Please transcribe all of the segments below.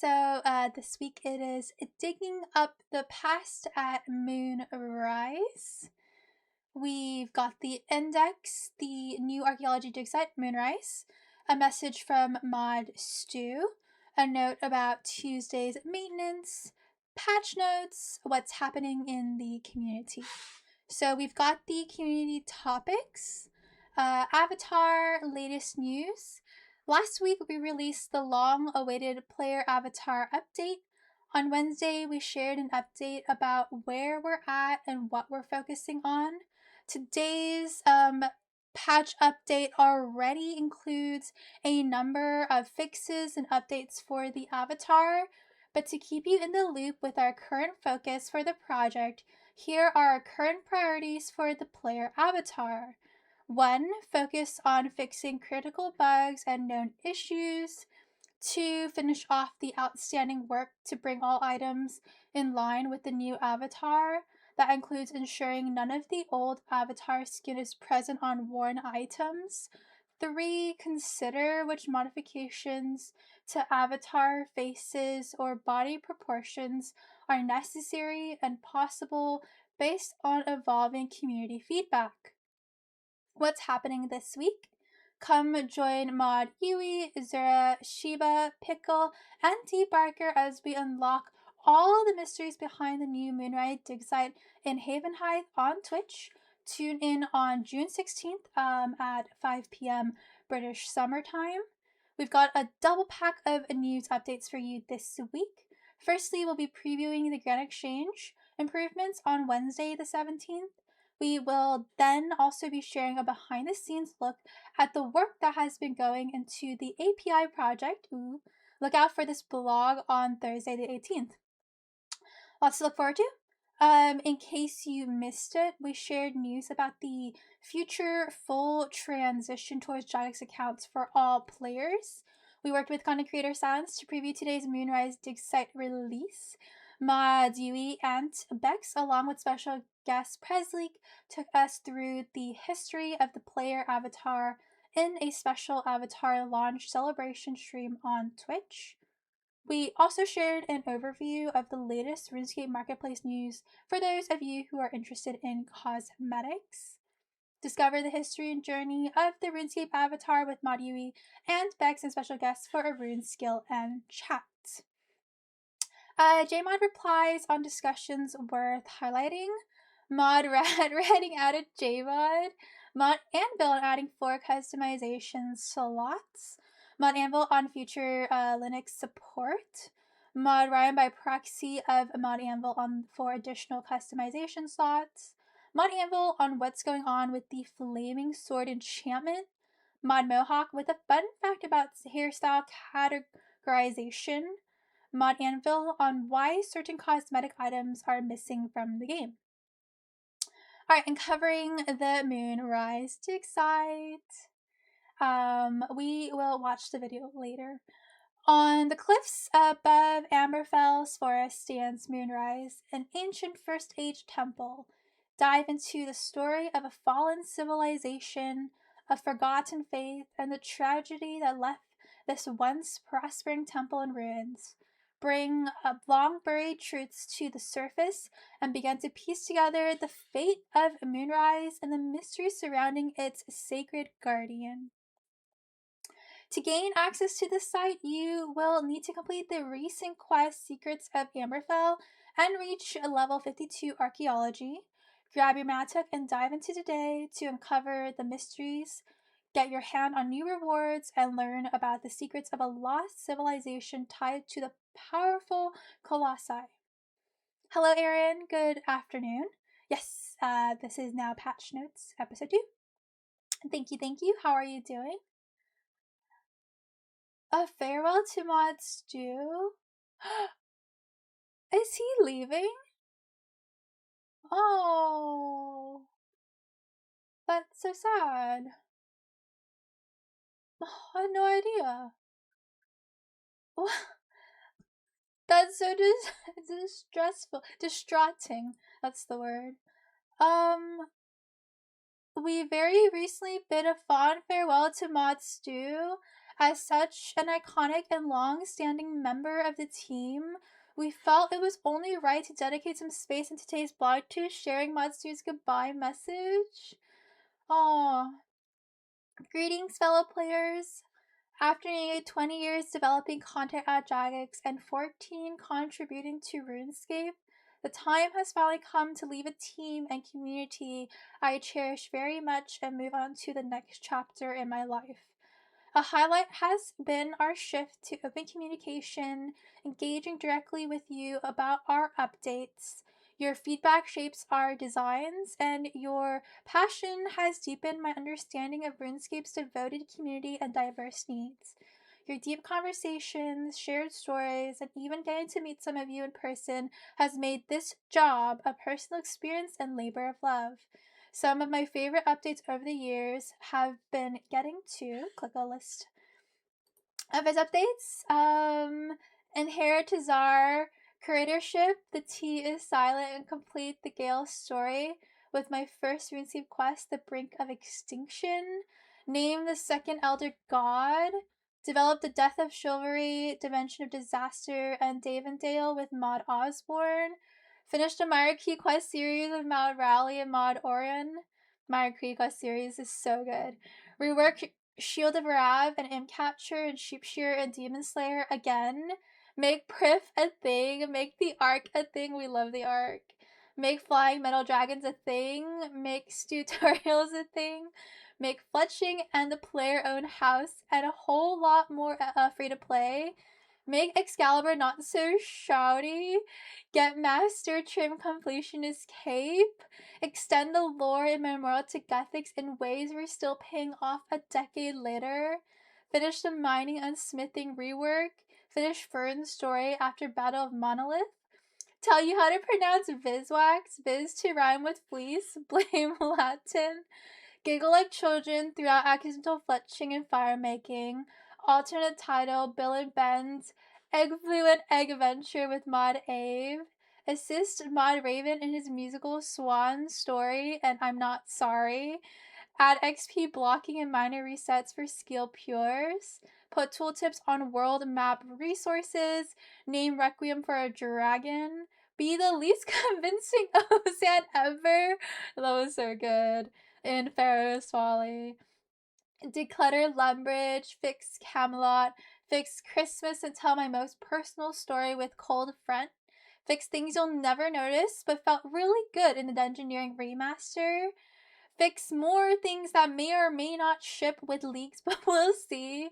This week it is digging up the past at Moonrise. We've got the index, the new archaeology dig site, Moonrise, a message from Mod Stu, a note about Tuesday's maintenance, patch notes, what's happening in the community. So we've got the community topics, Avatar latest news. Last week we released the long-awaited player avatar update. On Wednesday we shared an update about where we're at and what we're focusing on. Today's patch update already includes a number of fixes and updates for the avatar, but to keep you in the loop with our current focus for the project, here are our current priorities for the player avatar. 1. Focus on fixing critical bugs and known issues. 2. Finish off the outstanding work to bring all items in line with the new avatar. That includes ensuring none of the old avatar skin is present on worn items. 3. Consider which modifications to avatar faces or body proportions are necessary and possible based on evolving community feedback. What's happening this week? Come join Mod Yui, Zura, Shiba, Pickle, and T-Barker as we unlock all the mysteries behind the new Moonrise dig site in Havenhithe on Twitch. Tune in on June 16th at 5 p.m. British Summer Time. We've got a double pack of news updates for you this week. Firstly, we'll be previewing the Grand Exchange improvements on Wednesday the 17th. We will then also be sharing a behind-the-scenes look at the work that has been going into the API project. Ooh. Look out for this blog on Thursday the 18th. Lots to look forward to. In case you missed it, we shared news about the future full transition towards Jagex accounts for all players. We worked with content creator Silence to preview today's Moonrise dig site release. Mod Yui and Bex, along with special guest Presley, took us through the history of the player avatar in a special avatar launch celebration stream on Twitch. We also shared an overview of the latest RuneScape marketplace news for those of you who are interested in cosmetics. Discover the history and journey of the RuneScape avatar with Mod Yui and Bex and special guests for a rune skill and chat. Jmod replies on discussions worth highlighting. Mod Redding added Jmod. Mod Anvil adding 4 customization slots. Mod Anvil on future Linux support. Mod Ryan by proxy of Mod Anvil on 4 additional customization slots. Mod Anvil on what's going on with the Flaming Sword enchantment. Mod Mohawk with a fun fact about hairstyle categorization. Mod Anvil on why certain cosmetic items are missing from the game. Alright, and covering the Moonrise dig site. We will watch the video later. On the cliffs above Amberfell's forest stands Moonrise, an ancient First Age temple. Dive into the story of a fallen civilization, a forgotten faith, and the tragedy that left this once prospering temple in ruins. Bring long-buried truths to the surface and begin to piece together the fate of Moonrise and the mystery surrounding its sacred guardian. To gain access to the site, you will need to complete the recent quest Secrets of Amberfell and reach level 52 Archaeology. Grab your mattock and dive into today to uncover the mysteries, get your hand on new rewards, and learn about the secrets of a lost civilization tied to the powerful Colossi. Hello, Erin. Good afternoon. Yes, this is now Patch Notes, episode 2. Thank you. How are you doing? A farewell to Mod Stu? Is he leaving? Oh, that's so sad. Oh, I had no idea. That's so distraughting. That's the word. We very recently bid a fond farewell to Mod Stu As such an iconic and long-standing member of the team, we felt it was only right to dedicate some space in today's blog to sharing Mod Stu's goodbye message. Aww. Greetings, fellow players. After nearly 20 years developing content at Jagex and 14 contributing to RuneScape, the time has finally come to leave a team and community I cherish very much and move on to the next chapter in my life. A highlight has been our shift to open communication, engaging directly with you about our updates. Your feedback shapes our designs, and your passion has deepened my understanding of RuneScape's devoted community and diverse needs. Your deep conversations, shared stories, and even getting to meet some of you in person has made this job a personal experience and labor of love. Some of my favorite updates over the years have been getting to click a list of his updates. Inheritazar curatorship, the T is silent, and complete the Gale story with my first RuneScape quest, The Brink of Extinction. Name the second Elder God. Develop the Death of Chivalry, Dimension of Disaster, and Davendale with Mod Osborne. Finished the Mire Key quest series with Mod Rally and Mod Orion. Mire Key quest series is so good. Rework Shield of Rav and Imp Catcher and Sheepshear and Demon Slayer again. Make Prif a thing. Make the Ark a thing. We love the Ark. Make Flying Metal Dragons a thing. Make tutorials a thing. Make Fletching and the player-owned house and a whole lot more free to play. Make Excalibur not so shouty. Get Master Trim Completionist Cape. Extend the lore and memorial to Gothics in ways we're still paying off a decade later. Finish the mining and smithing rework. Finish Fern's story after Battle of Monolith. Tell you how to pronounce Viswax. Viz to rhyme with fleece. Blame Latin. Giggle like children throughout accidental fletching and fire making. Alternate title, Bill and Ben's Egg Fluent Egg Adventure with Mod Ave. Assist Mod Raven in his musical Swan story and I'm Not Sorry. Add XP blocking and minor resets for skill pures. Put tooltips on world map resources. Name Requiem for a Dragon. Be the least convincing Ozan ever. That was so good. In Pharaoh's Folly. Declutter Lumbridge, fix Camelot, fix Christmas and tell my most personal story with Cold Front, fix things you'll never notice but felt really good in the Dungeoneering Remaster, fix more things that may or may not ship with leaks but we'll see,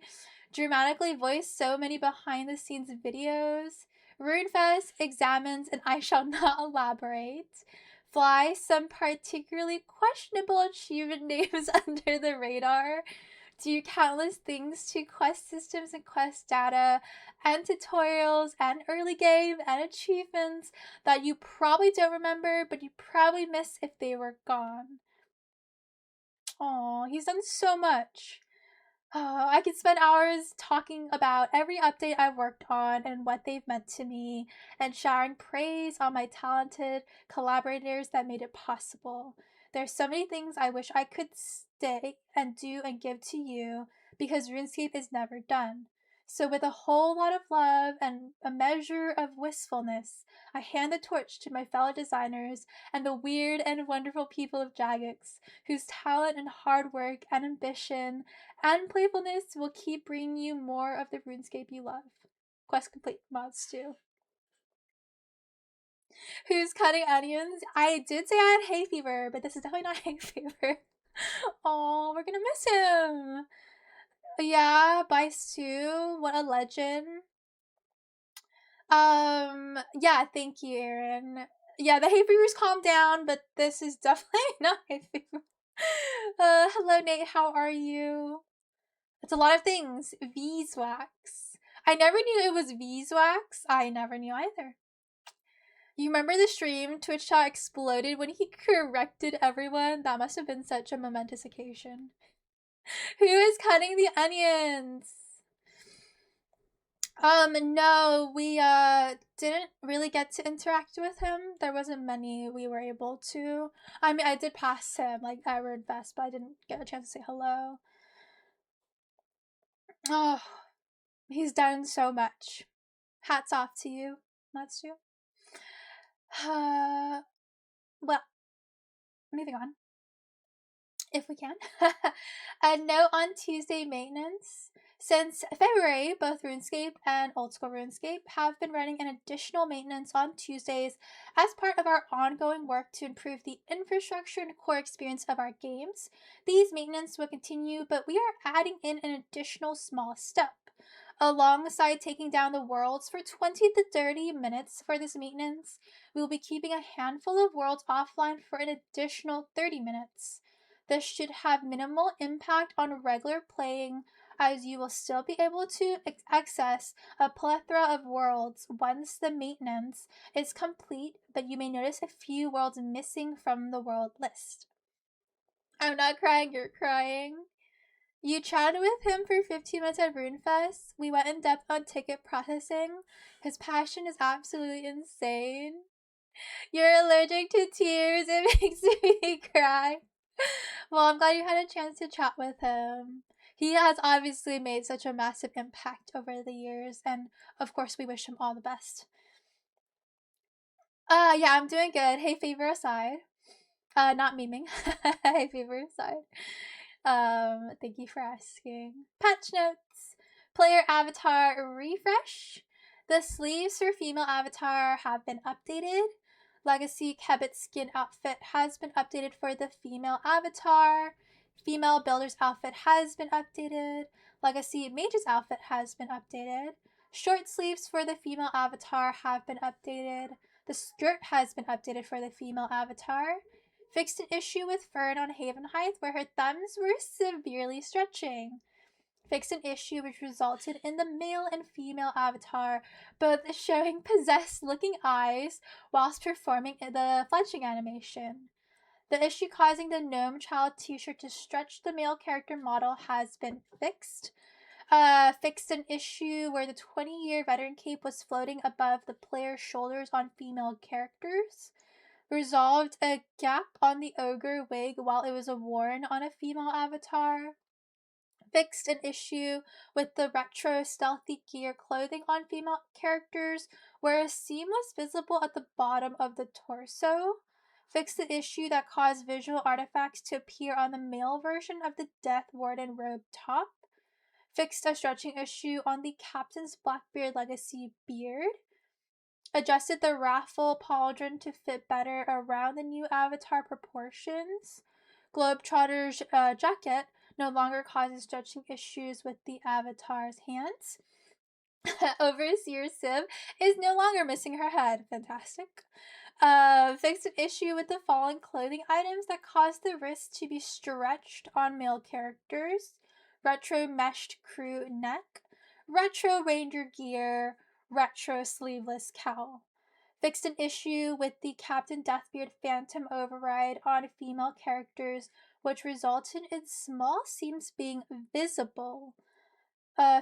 dramatically voice so many behind the scenes videos, RuneFest examines and I shall not elaborate, fly some particularly questionable achievement names under the radar, do countless things to quest systems and quest data and tutorials and early game and achievements that you probably don't remember but you probably miss if they were gone. Aw, he's done so much. I could spend hours talking about every update I've worked on and what they've meant to me, and showering praise on my talented collaborators that made it possible. There's so many things I wish I could stay and do and give to you, because RuneScape is never done. So with a whole lot of love and a measure of wistfulness, I hand the torch to my fellow designers and the weird and wonderful people of Jagex, whose talent and hard work and ambition and playfulness will keep bringing you more of the RuneScape you love. Quest complete, Mod Stu. Who's cutting onions? I did say I had hay fever, but this is definitely not hay fever. Oh, we're gonna miss him. Yeah, bye Stu. What a legend. Yeah, thank you, Aaron. Yeah, the hay fever's calmed down, but this is definitely not hay fever. Hello Nate, how are you? It's a lot of things. Beeswax. I never knew it was beeswax. I never knew either. You remember the stream Twitch chat exploded when he corrected everyone? That must have been such a momentous occasion. Who is cutting the onions? No, we didn't really get to interact with him. There wasn't many we were able to. I mean, I did pass him like at RuneFest, but I didn't get a chance to say hello. Oh, he's done so much. Hats off to you, Mod Stu. Well, moving on, if we can. A note on Tuesday maintenance. Since February, both RuneScape and Old School RuneScape have been running an additional maintenance on Tuesdays as part of our ongoing work to improve the infrastructure and core experience of our games. These maintenance will continue, but we are adding in an additional small step. Alongside taking down the worlds for 20 to 30 minutes for this maintenance, we will be keeping a handful of worlds offline for an additional 30 minutes. This should have minimal impact on regular playing, as you will still be able to access a plethora of worlds once the maintenance is complete, but you may notice a few worlds missing from the world list. I'm not crying, you're crying. You chatted with him for 15 minutes at RuneFest. We went in depth on ticket processing. His passion is absolutely insane. You're allergic to tears. It makes me cry. Well, I'm glad you had a chance to chat with him. He has obviously made such a massive impact over the years, and of course we wish him all the best. Yeah, I'm doing good. Hey, favor aside. Not memeing. Hey, favor aside. Thank you for asking. Patch notes. Player avatar refresh. The sleeves for female avatar have been updated. Legacy Kebbit skin outfit has been updated for the female avatar. Female builder's outfit has been updated. Legacy mage's outfit has been updated. Short sleeves for the female avatar have been updated. The skirt has been updated for the female avatar. Fixed an issue with Fern on Haven Height where her thumbs were severely stretching. Fixed an issue which resulted in the male and female avatar both showing possessed looking eyes whilst performing the fletching animation. The issue causing the Gnome Child t-shirt to stretch the male character model has been fixed. Fixed an issue where the 20-year veteran cape was floating above the player's shoulders on female characters. Resolved a gap on the ogre wig while it was worn on a female avatar. Fixed an issue with the retro stealthy gear clothing on female characters where a seam was visible at the bottom of the torso. Fixed the issue that caused visual artifacts to appear on the male version of the Death Warden robe top. Fixed a stretching issue on the Captain's Blackbeard Legacy beard. Adjusted the raffle pauldron to fit better around the new avatar proportions. Globetrotter's jacket no longer causes stretching issues with the avatar's hands. Overseer Civ is no longer missing her head. Fantastic. Fixed an issue with the following clothing items that caused the wrists to be stretched on male characters. Retro meshed crew neck. Retro ranger gear. Retro sleeveless cowl. Fixed an issue with the Captain Deathbeard Phantom override on female characters, which resulted in small seams being visible.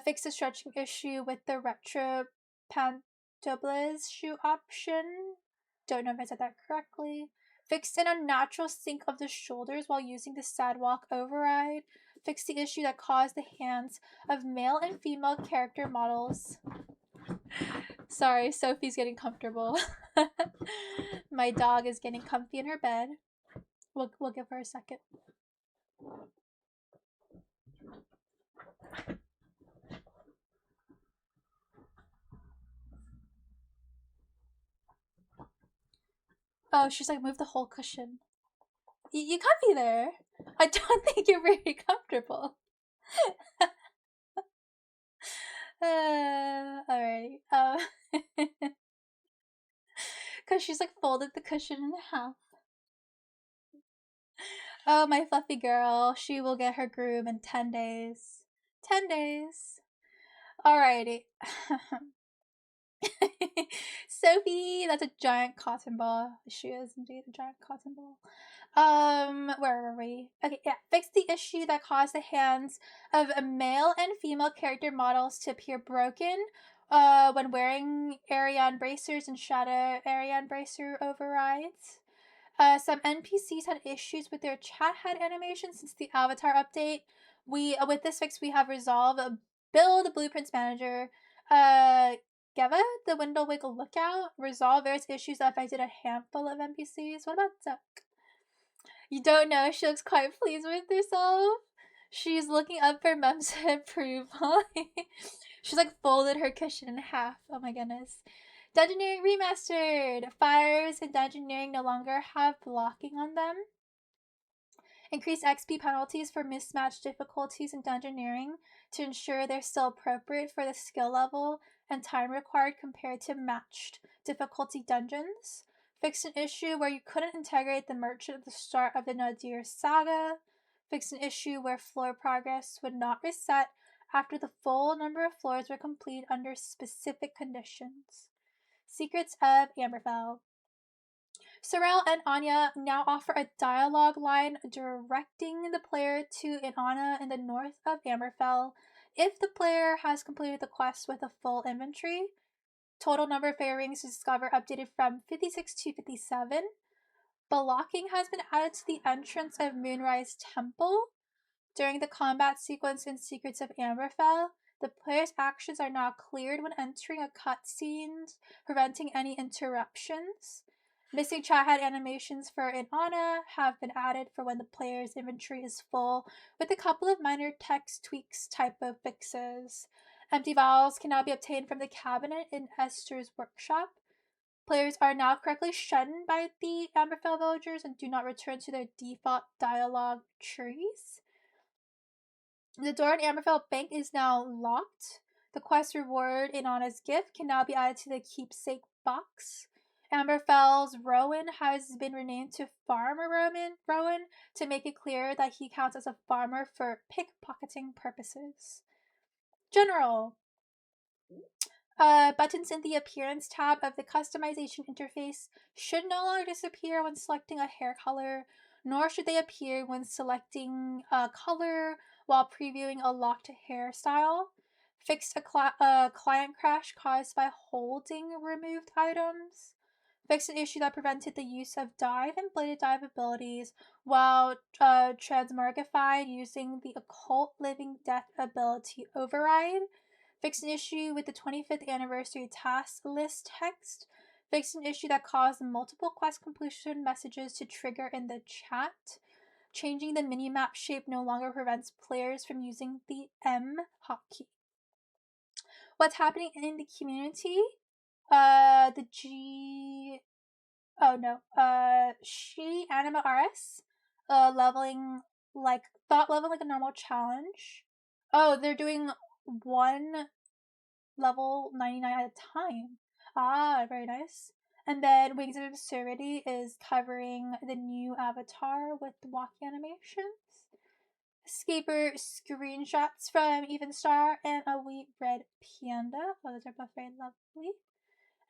Fixed a stretching issue with the retro pantobles shoe option. Don't know if I said that correctly. Fixed an unnatural sink of the shoulders while using the Sadwalk override. Fixed the issue that caused the hands of male and female character models. Sorry, Sophie's getting comfortable. My dog is getting comfy in her bed. We'll give her a second. Oh, she's like, move the whole cushion. You comfy there. I don't think you're very comfortable. Alrighty. Because she's like folded the cushion in half. Oh, my fluffy girl. She will get her groove in 10 days. 10 days. Alrighty. Sophie, that's a giant cotton ball. She is indeed a giant cotton ball. Where were we? Okay, yeah. Fix the issue that caused the hands of male and female character models to appear broken when wearing Ariane bracers and Shadow Ariane bracer overrides. Some NPCs had issues with their chat head animation since the avatar update. With this fix, we have resolved Build Blueprints Manager. Geva, the Window Wiggle Lookout. Resolve various issues that affected a handful of NPCs. What about Duck? You don't know. She looks quite pleased with herself. She's looking up for Mum's approval. She's like folded her cushion in half. Oh my goodness. Dungeoneering Remastered. Fires in Dungeoneering no longer have blocking on them. Increase XP penalties for mismatched difficulties in Dungeoneering to ensure they're still appropriate for the skill level and time required compared to matched difficulty dungeons. Fixed an issue where you couldn't integrate the merchant at the start of the Nadir saga. Fixed an issue where floor progress would not reset after the full number of floors were complete under specific conditions. Secrets of Amberfell. Sorrel and Anya now offer a dialogue line directing the player to Inanna in the north of Amberfell if the player has completed the quest with a full inventory. Total number of fairy rings to discover updated from 56 to 57. Blocking has been added to the entrance of Moonrise Temple. During the combat sequence in Secrets of Amberfell, the player's actions are now cleared when entering a cutscene, preventing any interruptions. Missing chat head animations for Inanna have been added for when the player's inventory is full, with a couple of minor text tweaks type of fixes. Empty vials can now be obtained from the cabinet in Esther's workshop. Players are now correctly shunned by the Amberfell villagers and do not return to their default dialogue trees. The door in Amberfell Bank is now locked. The quest reward Inanna's gift can now be added to the keepsake box. Amberfell's Rowan has been renamed to Farmer Rowan to make it clear that he counts as a farmer for pickpocketing purposes. General. Buttons in the Appearance tab of the customization interface should no longer disappear when selecting a hair color, nor should they appear when selecting a color while previewing a locked hairstyle. Fixed a client crash caused by holding removed items. Fixed an issue that prevented the use of dive and bladed dive abilities while transmogrified using the Occult Living Death ability override. Fixed an issue with the 25th anniversary task list text. Fixed an issue that caused multiple quest completion messages to trigger in the chat. Changing the minimap shape no longer prevents players from using the M hotkey. What's happening in the community? She Anima RS leveling like a normal challenge. Oh, they're doing one level 99 at a time. Ah, very nice. And then Wings of Absurdity is covering the new avatar with the walking animations. Escaper screenshots from Evenstar and a wee red panda. Oh, those are both very lovely.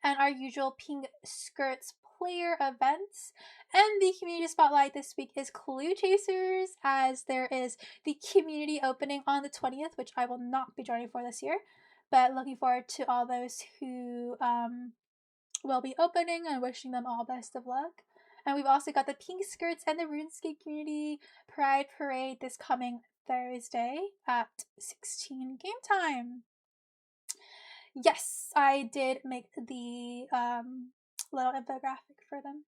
And our usual pink skirts player events. And the community spotlight this week is Clue Chasers, as there is the community opening on the 20th, which I will not be joining for this year. But looking forward to all those who will be opening and wishing them all best of luck. And we've also got the Pink Skirts and the RuneScape Community Pride Parade this coming Thursday at 16 game time. Yes, I did make the little infographic for them.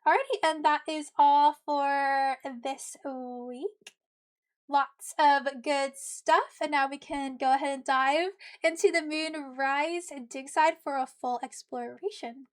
Alrighty, and that is all for this week. Lots of good stuff, and now we can go ahead and dive into the Moonrise dig site for a full exploration.